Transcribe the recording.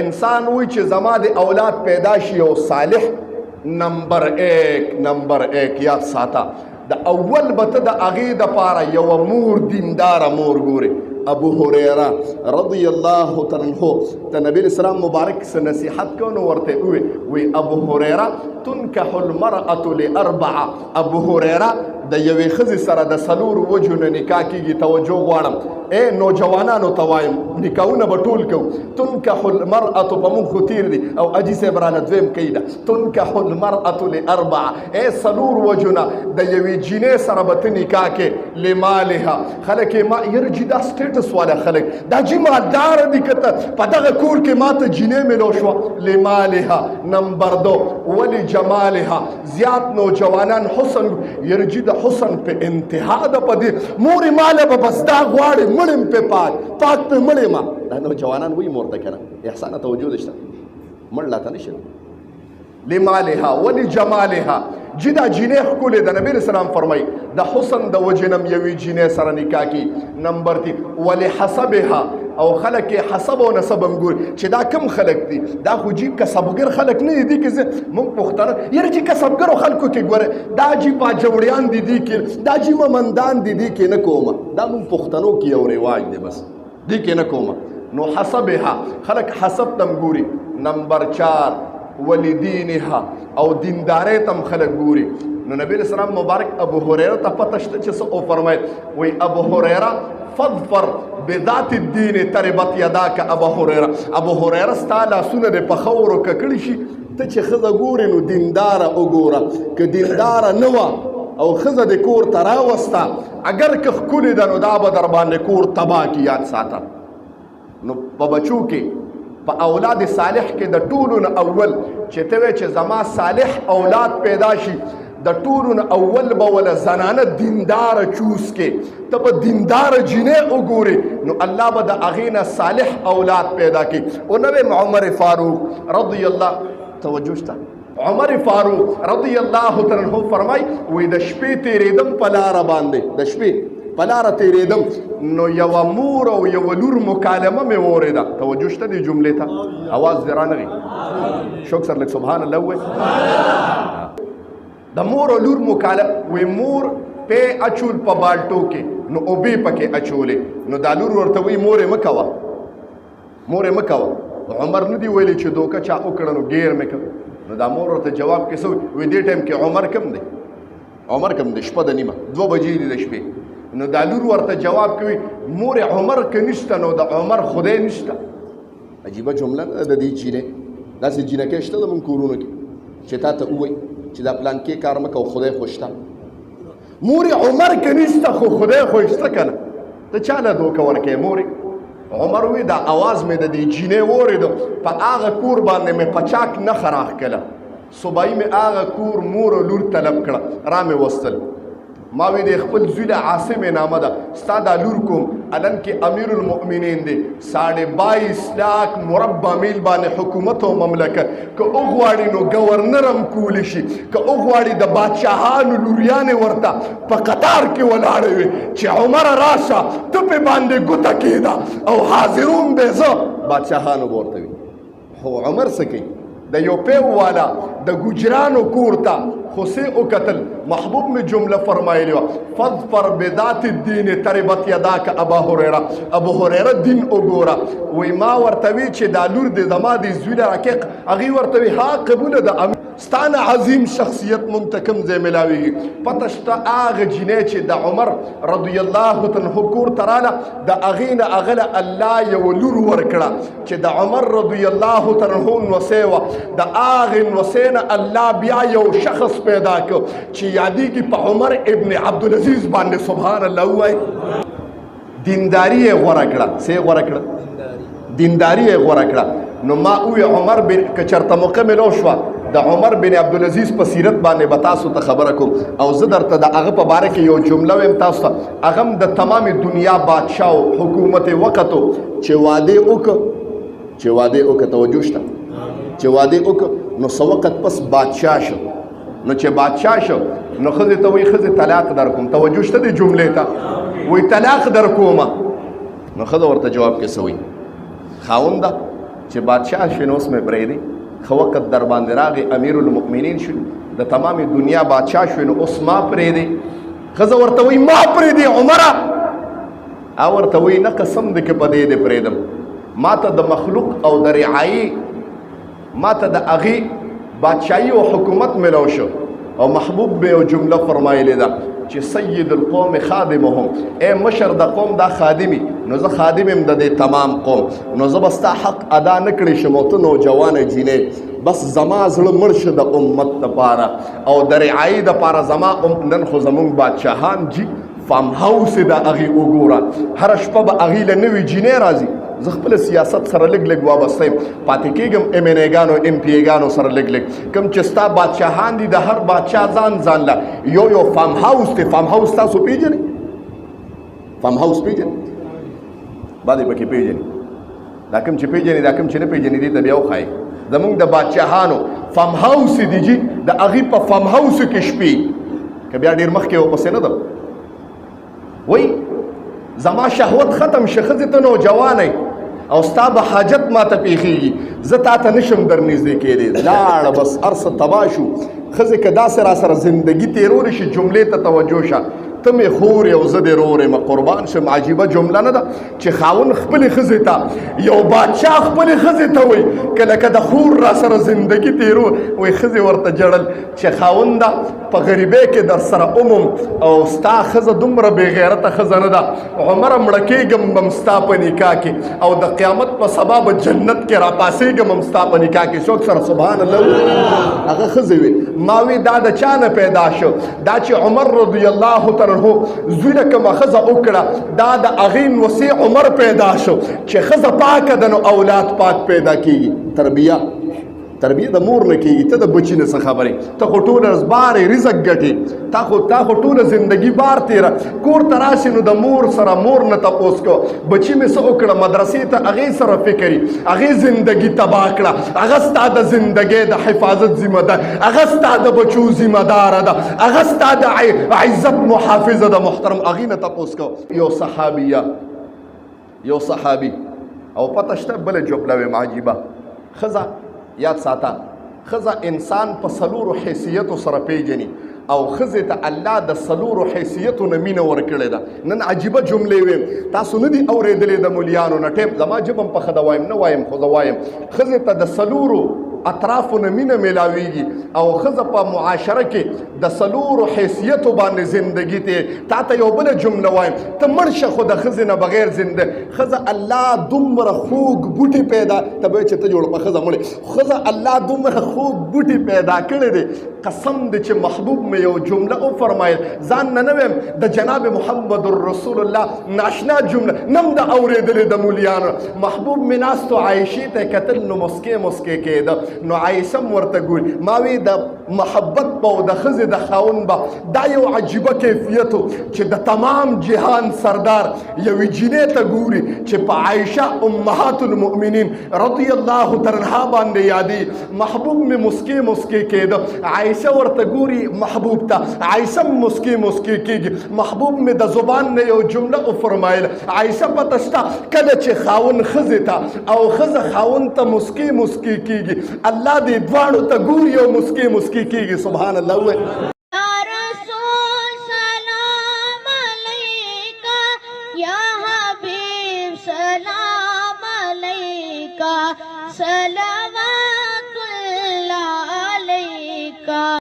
انسان وی چې زما د اولاد پیدا شي او صالح نمبر ایک یاد ساته د اول به ته د هغې دپاره یوه مور دینداره مور ګورې. ابو هریره رضی الله تعالی عنه ته نبی اسلام مبارک سره نصیحت کو نو ورته وی ابو هریره تنکح المرأة لاربعه. ابو هریره د یوې ښځې سره د څلورو وجو نه نکاح کېږي. توجه غواړم نوجوانانو ته وایم نکاحونه به ټول کوو. تنکح المرأة په مونږ خو تیر دي او حاجي صاحب رانه دویم کوي ده. تنکح المرأة لاربعه څلور وجو نه د یوې جینۍ سره به ته نکاح کې. لمالها خلک یې ما یرجي دا سټیټس والا خلک دا جي مالداره دي که ته په دغه کور کې ما ته جینۍ میلو شوه. لمالها. نمبر دو ولجمالها. زیات نوجوانان حسن یرجي د حسن په انتها ده په دې مورې ماله به بس دا غواړې مړم پې پاک پې مړې ما. دا نوجوانان وایي مور ته که نه احسانه توجه دې شته مړ لا ته نه شي. لمالها ولجمالها. جی دا جینۍ ښکلې ده. نبی اسلام فرمایي د حسن د وجې نه یوې جینۍ سره نکاح کي. نمبر 3 ولحسبها. او خلک یې حسب او نسب هم ګوري چې دا کم خلک دي. دا خو جی کسبګر خلک نه دي که مونږ پښتانه یاره چې کسبګرو خلکو کې ګوره دا جی باجوړیان دي دي کې دا جی ممندان دي دي کې نه کومه. دا مونږ پښتنو کې یو رواج دی بس دي کې نه کومه. نو حسبها خلک حسب تم ګوري. نمبر 4 ولدینها. او دیندارۍ تم خلک ګوري. نو نبی اسلام مبارک ابو هریره ته پته شته چې څه وفرمایل. وی ابو هریره فظفر بذات الدین تربت یداک. ابو هریره ابو هریره ستا لاسونه دې په خاورو ککړي شي. ته چې ښځه ګورې نو دینداره وګوره. که دینداره نه وه او ښځه دې کور ته راوسته اگر که ښکلې ده نو دا به در باندې کور تباه کي. یاد ساته. نو په بچو کې په اولاد صالح کې د ټولو نه اول چې ته وایې چې زما صالح اولاد پیدا شي د ټولو نه اول به وله زنانه دینداره چوس کې. ته به دینداره جینۍ وګورې نو الله به د هغې نه صالح اولاد پیدا کړي. او نه عمر فاروق رضی الله توجه شته عمر فاروق رضی الله تعالی عنه فرمایي وایي د شپې تېرېدم په لاره باندې د شپې په لاره تېرېدم نو یوه مور او یوه لور مکالمه مې واورېده. توجه شته دې جملې ته اواز دې رانغی شوک سر لږ سبحان الله ووایي. د مور او لور مکالمه وی مور پې اچول په بالټو کې نو اوبې پکې اچولې. نو دا لور ورته وایي مورې مه کوه مورې مه کوه. عمر نه دی ویلی چې دوکه چا وکړه نو ګیر مې کړ. نو دا مور ورته جواب کې څه وی دې ټایم کې عمر کم دی عمر کم دی شپه د نیمه 2 بجې دي د شپې. نو دا لور ورته جواب کوي مور عمر که نشته نو د عمر خدای نشته. عجیبه جمله ده د دې جینۍ. داسې جینکۍ شته د مونږ کورونو کې چې تا ته ووایي چې دا پلان کې کار مه کوه خدای خو شته. مور عمر که نشته خو خدای خو شته که نه. ته چا له دوکه ورکوې مورې. عمر وی دا اواز مې د دې جینۍ واورېده په هغه کور باندې مې پچاک نښه راښکله. صبحایي مې هغه کور مور او لور طلب کړه را مې وستل. ما وی د خپل زوی له عاصم نامه ده ستا دا لور کوم الان کې امیر المؤمنین دی 22.5 لاک مربع میل باندې حکومت او مملکت که وغواړي نو ګورنر هم کولی شي که وغواړي د بادشاهانو لوریانې ورته په قطار کې ولاړې وي چې عمره راشه ته پې باندې ګوته کېده او حاضرون دی زه بادشاهانو به ورته وي. خو عمر څه کوي د یو پیو والا د ګجرانو کور ته خو سې وکتل محبوب مې جمله فرمایلې وه فظفر بذات الدین تربت یداک. ابا هریره ابو هریره دین وګوره. وایي ما ورته وی چې دا لور د زما د زوی له رقیق هغې ورته وي ها قبوله ده ستا نه عظیم شخصیت مونږ ته کوم ځای میلاویږي. پته شته هغه جینۍ چې د عمر رضی الله تعالی عنه کور ته راله د هغې نه هغه له الله یوه لور ورکړه چې د عمر رضی الله تعالی عنه نوسۍ وه. د هغې نوسۍ نه الله بیا یو شخص پیدا کړ چې یادېږي په عمر ابن عبدالعزیز باندې سبحان الله ووایي. دینداري یې غوره کړه. څه یې غوره کړه؟ دینداري یې غوره کړه. نو ما ووی عمر بن که چېرته موقع میلو شوه د عمر بن عبدالعزیز په سیرت باندې به تاسو ته خبره کوم او زه درته د هغه په باره کې یو جمله ویم تاسو ته. هغه هم د تمامې دنیا بادشاه او حکومت یې وکتو چې واده وکړه توجه شته چې واده وکړه نو څه وخت پس بادشاه شو. نو چې بادشاه شو نو ښځې ته وایي ښځې طلاق در کوم. توجه شته دې جملې ته وایي طلاق در کومه. نو ښځه ورته جواب کې څه وایي خاونده چې بادشاه شوې نو اوس مې پرېږدي ښه وخت در باندې راغی امیر المؤمنین شو د تمامې دنیا بادشاه شوې نو اوس ما پرېږدي ښځه ورته وایي ما پرېږدي عمره ورته وایي نه قسم دی که په دې دې پرېږدم ما ته د مخلوق او د رعایي ما ته د هغې بادشاهي او حکومت ملو شو او محبوب به یو جمله فرمایلې ده چې سید القوم خادمهم ای مشر د قوم دا خادمي نو زه خادم یم د دې تمام قوم نو زه به ستا حق ادا نه کړی شم او ته نوجوانه جینۍ بس زما زړه مړ شه د امت دپاره او د رعایي دپاره زما نن خو زمونږ بادشاهان جي فارم هاوس یې د هغې وګوره هره شپه به هغې له نوې جینۍ راځي زه خپل سیاست سره لږ لږ وابسته یم پاتې کېږم ایم این ایګانو ایم پی ایګانو سره لږ لږ کوم چې ستا بادشاهان دي د هر بادشاه ځان ځان له یو فارم هاوس دی فارم هاوس تاسو پېژنئ فارم هاوس پېژنئ بعضې پکې پېژني دا کوم چې پېژني دا کوم چې نه پېژني دې ته بیا وښایي زمونږ د بادشاهانو فارم هاوس دي جي د هغې په فارم هاوسو کې شپې که بیا ډېر مخکې ورپسې نه ده وایي زما شهوت ختم شه ښځې ته نوجوانئ او ستا به حاجت ما ته پېښېږي زه تا ته نشم در نږدې کېدی لاړه بس هر څه تباه شو ښځې که داسې را سره زندګي تېرولی شي جملې ته توجه شه ته مې خور یې او زه دې رور یم قربان شم عجیبه جمله نه ده چې خاوند خپلې ښځې ته یو بادشاه خپلې ښځې ته وایي که لکه د خور را سره زندګي تېرو وایي ښځې ورته جړل چې خاونده په غریبۍ کې در سره عموم او ستا ښځه دومره بې غیرته ښځه نه ده عمره مړه کېږم به م ستا په نکاح کې او د قیامت په سبا به جنت کې را پاسېږم هم ستا په نکاح کې څوک سره سبحان الله هغه ښځې وي ما وی دا د چا نه پیدا شو دا چې عمر رضی الله تعالی زوی له کومه ښځه وکړه دا د هغې نوسې عمر پیدا شو چې ښځه پاکه ده نو اولاد پاک پیدا کېږي تربیه د مور نه کېږي ته د بچي نه څه خبرې ته خو ټوله ورځ بارې رزق ګټې تا خو ټوله زندګي بار تېره کور ته راشې نو د مور سره مور نه تپوس کو بچي مې څه وکړه مدرسې ته هغې سره فکري هغې زندګي تباه کړه هغه ستا د زندګۍ د حفاظت ذمه ده هغه ستا د بچو ذمه داره ده هغه ستا د عزت محافظه ده محترم هغې نه تپوس کو یو صحابي او پته شته بله جمله ویم عجیبه ښځه یاد ساته ښځه انسان په څلورو حیثیتو سره پیژني او ښځې ته الله د څلورو حیثیتو نه مینه ورکړې ده نن عجیبه جملې ویم تاسو نه دي اورېدلې د مولیانو نه ټیم زما ژبه هم په ښه ده وایم نه وایم خو زه وایم ښځې ته د څلورو اطرافو نه مینه میلاویږي او ښځه په معاشره کې د څلورو حیثیتو باندې زندګي ته تا ته یو بله جمله وایم ته مړ شه خو د ښځې نه بغیر زنده ښځه الله دومره خوږ بوټي پیدا ته به چې ته جوړ په ښځه مړې ښځه الله دومره خوږ بوټي پیدا کړی دی قسم دی چې محبوب مې یو جمله وفرمایل ځان نه نه ویم د جناب محمد رسول الله ناشنا جمله نم د اورېدلې د مولیانو محبوب مې ناستو عایشې ته کتل نو مسکې کېده نو عایشه م ورته ګوري ما وی د محبت به او د ښځې د خاوند به دا یو عجیبه کیفیت چې د تمام جهان سردار یوې جینۍ ته ګوري چې په عایشه امهات المؤمنین رضی الله تعالی عنها باندې یادي محبوب مې مسکې کېده عایشه ورته ګوري محبوب ته عایشه مسکې کېږي محبوب مې د زبان نه یو جمله وفرمایله عایشه پته شته کله چې خاوند ښځې ته او ښځه خاوند ته مسکې کېږي الله دې دواړو ته ګوري او مسکې کېږي سبحان الله یا رسول سلام علیکا یا حبیب سلام علیکا صلوات